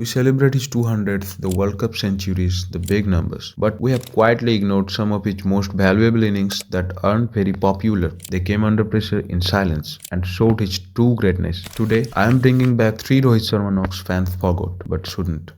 We celebrate his 200th, the World Cup centuries, the big numbers. But we have quietly ignored some of his most valuable innings that aren't very popular. They came under pressure in silence and showed his true greatness. Today, I am bringing back three Rohit Sharma knocks fans forgot but shouldn't.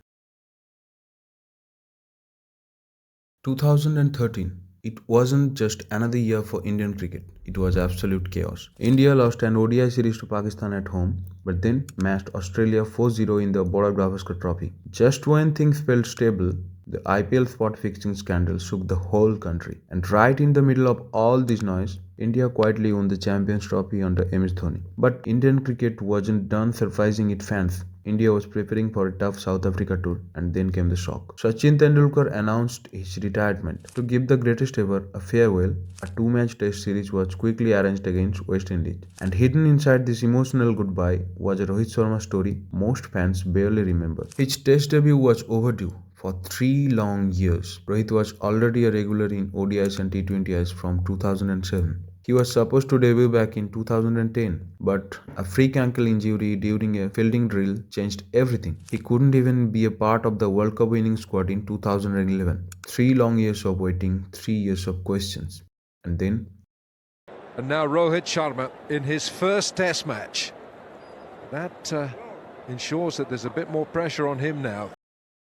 2013. It wasn't just another year for Indian cricket, it was absolute chaos. India lost an ODI series to Pakistan at home, but then matched Australia 4-0 in the Border Gavaskar Trophy. Just when things felt stable, the IPL spot fixing scandal shook the whole country. And right in the middle of all this noise, India quietly won the Champions Trophy under MS Dhoni. But Indian cricket wasn't done surprising its fans. India was preparing for a tough South Africa tour, and then came the shock. Sachin Tendulkar announced his retirement. To give the greatest ever a farewell, a two-match test series was quickly arranged against West Indies. And hidden inside this emotional goodbye was a Rohit Sharma story most fans barely remember. His test debut was overdue. For 3 long years, Rohit was already a regular in ODIs and T20Is from 2007. He was supposed to debut back in 2010, but a freak ankle injury during a fielding drill changed everything. He couldn't even be a part of the World Cup winning squad in 2011. 3 long years of waiting, 3 years of questions. And then. And now Rohit Sharma in his first test match. That ensures that there's a bit more pressure on him now.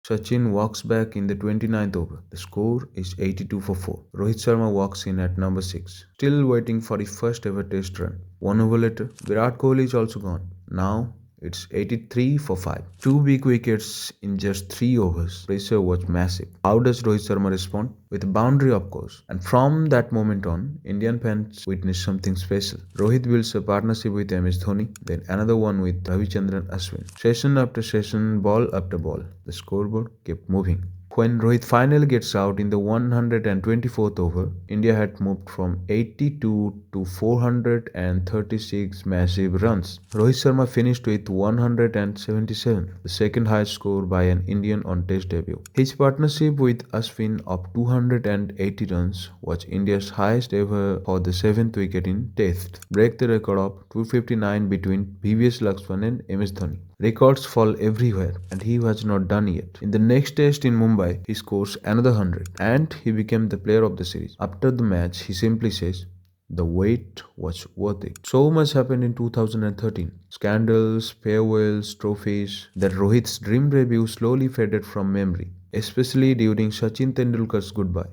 Sachin walks back in the 29th over. The score is 82 for 4. Rohit Sharma walks in at number 6, still waiting for his first ever test run. 1 over later, Virat Kohli is also gone. Now it's 83 for 5. 2 big wickets in just 3 overs. Pressure was massive. How does Rohit Sharma respond? With a boundary, of course. And from that moment on, Indian fans witnessed something special. Rohit builds a partnership with MS Dhoni, then another one with Ravichandran Ashwin. Session after session, ball after ball, the scoreboard kept moving. When Rohit finally gets out in the 124th over, India had moved from 82 to 436 massive runs. Rohit Sharma finished with 177, the second highest score by an Indian on Test debut. His partnership with Ashwin of 280 runs was India's highest ever for the 7th wicket in Test, break the record of 259 between VVS Laxman and MS Dhoni. Records fall everywhere, and he was not done yet. In the next test in Mumbai, he scores another 100, and he became the player of the series. After the match, he simply says, "The wait was worth it." So much happened in 2013. Scandals, farewells, trophies, that Rohit's dream debut slowly faded from memory, especially during Sachin Tendulkar's goodbye.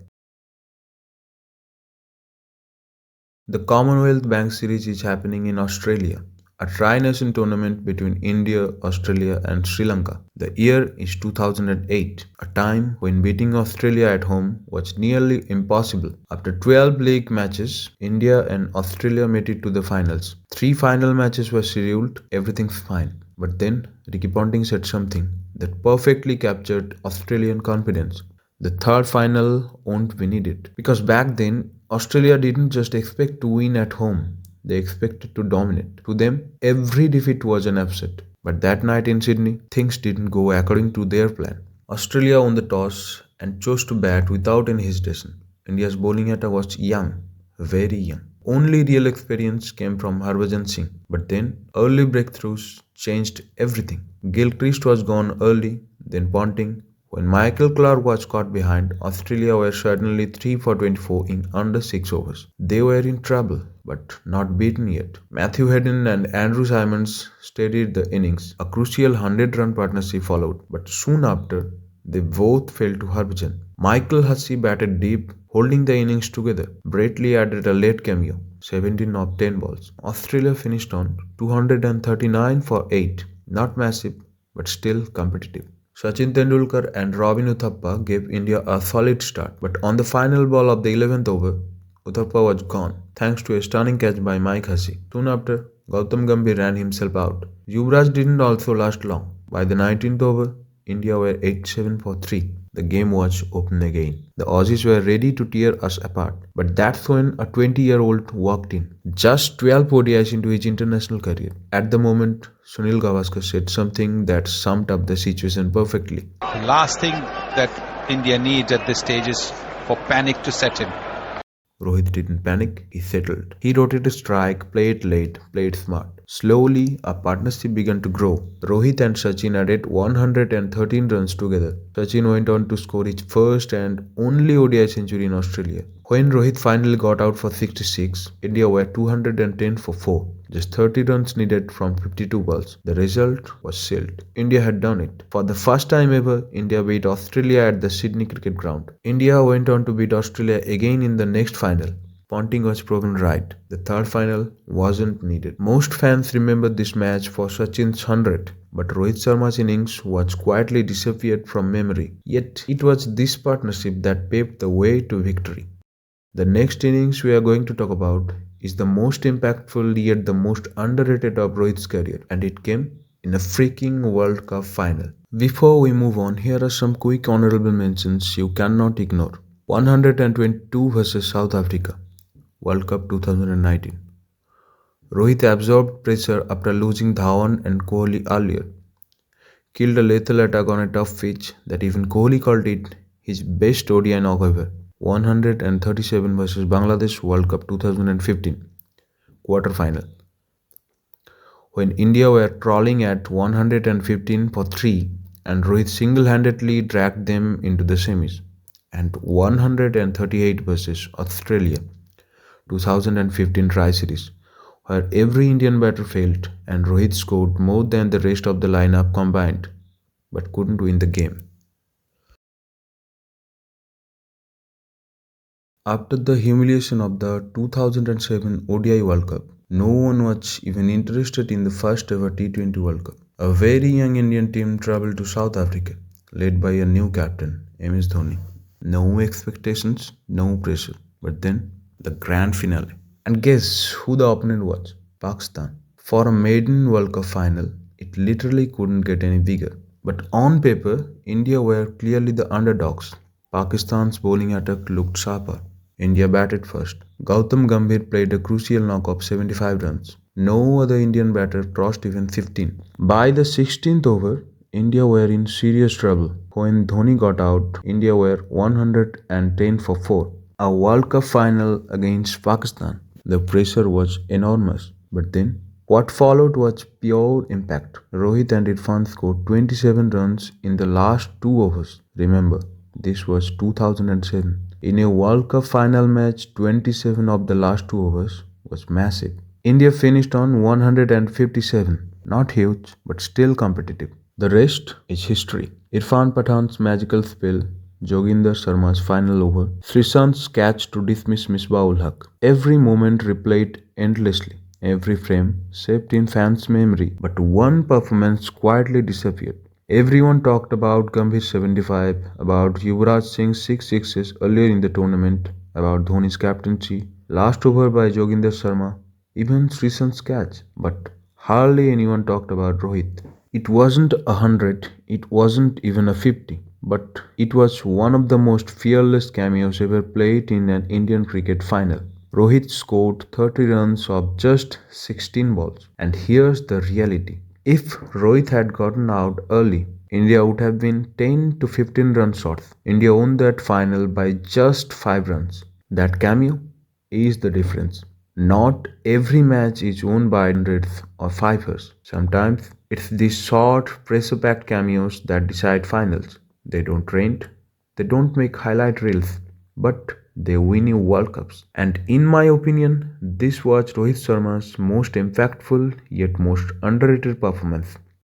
The Commonwealth Bank Series is happening in Australia, a tri-nation tournament between India, Australia and Sri Lanka. The year is 2008, a time when beating Australia at home was nearly impossible. After 12 league matches, India and Australia made it to the finals. 3 final matches were scheduled, everything's fine. But then, Ricky Ponting said something that perfectly captured Australian confidence. The third final won't be needed. Because back then, Australia didn't just expect to win at home. They expected to dominate. To them, every defeat was an upset. But that night in Sydney, things didn't go according to their plan. Australia won the toss and chose to bat without any hesitation. India's bowling attack was young, very young. Only real experience came from Harbhajan Singh. But then, early breakthroughs changed everything. Gilchrist was gone early, then Ponting. When Michael Clarke was caught behind, Australia were suddenly 3 for 24 in under 6 overs. They were in trouble, but not beaten yet. Matthew Hayden and Andrew Symonds steadied the innings. A crucial 100-run partnership followed, but soon after, they both fell to Harbhajan. Michael Hussey batted deep, holding the innings together. Brett Lee added a late cameo, 17 of 10 balls. Australia finished on 239 for 8. Not massive, but still competitive. Sachin Tendulkar and Robin Uthappa gave India a solid start, but on the final ball of the 11th over, Uthappa was gone, thanks to a stunning catch by Mike Hussey. Soon after, Gautam Gambhir ran himself out. Yuvraj didn't also last long. By the 19th over, India were 87 for 3. The game was open again. The Aussies were ready to tear us apart. But that's when a 20-year-old walked in. Just 12 ODIs into his international career. At the moment, Sunil Gavaskar said something that summed up the situation perfectly. The last thing that India needs at this stage is for panic to set in. Rohit didn't panic, he settled. He rotated strike, played late, played smart. Slowly, a partnership began to grow. Rohit and Sachin added 113 runs together. Sachin went on to score his first and only ODI century in Australia. When Rohit finally got out for 66, India were 210 for 4. Just 30 runs needed from 52 balls. The result was sealed. India had done it. For the first time ever, India beat Australia at the Sydney Cricket Ground. India went on to beat Australia again in the next final. Ponting was proven right. The third final wasn't needed. Most fans remember this match for Sachin's 100, but Rohit Sharma's innings was quietly disappeared from memory. Yet, it was this partnership that paved the way to victory. The next innings we are going to talk about is the most impactful yet the most underrated of Rohit's career, and it came in a freaking World Cup final. Before we move on, here are some quick honorable mentions you cannot ignore. 122 versus South Africa, World Cup 2019. Rohit absorbed pressure after losing Dhawan and Kohli earlier, killed a lethal attack on a tough pitch that even Kohli called it his best ODI knock ever. 137 versus Bangladesh World Cup 2015 quarter final, when India were trolling at 115 for 3 and Rohit single-handedly dragged them into the semis, and 138 versus Australia 2015 try series, where every Indian batter failed and Rohit scored more than the rest of the lineup combined but couldn't win the game. After the humiliation of the 2007 ODI World Cup, no one was even interested in the first ever T20 World Cup. A very young Indian team travelled to South Africa, led by a new captain, MS Dhoni. No expectations, no pressure. But then, the grand finale. And guess who the opponent was? Pakistan. For a maiden World Cup final, it literally couldn't get any bigger. But on paper, India were clearly the underdogs. Pakistan's bowling attack looked sharper. India batted first. Gautam Gambhir played a crucial knock of 75 runs. No other Indian batter crossed even 15. By the 16th over, India were in serious trouble. When Dhoni got out, India were 110 for 4. A World Cup final against Pakistan. The pressure was enormous. But then, what followed was pure impact. Rohit and Irfan scored 27 runs in the last 2 overs. Remember, this was 2007. In a World Cup final match, 27 of the last 2 overs was massive. India finished on 157. Not huge, but still competitive. The rest is history. Irfan Pathan's magical spell, Joginder Sharma's final over, Srishant's catch to dismiss Misbah-ul Haq. Every moment replayed endlessly. Every frame shaped in fans' memory. But one performance quietly disappeared. Everyone talked about Gambhir's 75, about Yuvraj Singh's 6 sixes earlier in the tournament, about Dhoni's captaincy, last over by Joginder Sharma, even Srishant's catch. But hardly anyone talked about Rohit. It wasn't 100, it wasn't even a 50, but it was one of the most fearless cameos ever played in an Indian cricket final. Rohit scored 30 runs of just 16 balls. And here's the reality. If Rohit had gotten out early, India would have been 10 to 15 runs short. India won that final by just 5 runs. That cameo is the difference. Not every match is won by hundreds or fifers. Sometimes it's these short, pressure packed cameos that decide finals. They don't trend, they don't make highlight reels, but they win you World Cups. And in my opinion, this was Rohit Sharma's most impactful yet most underrated performance.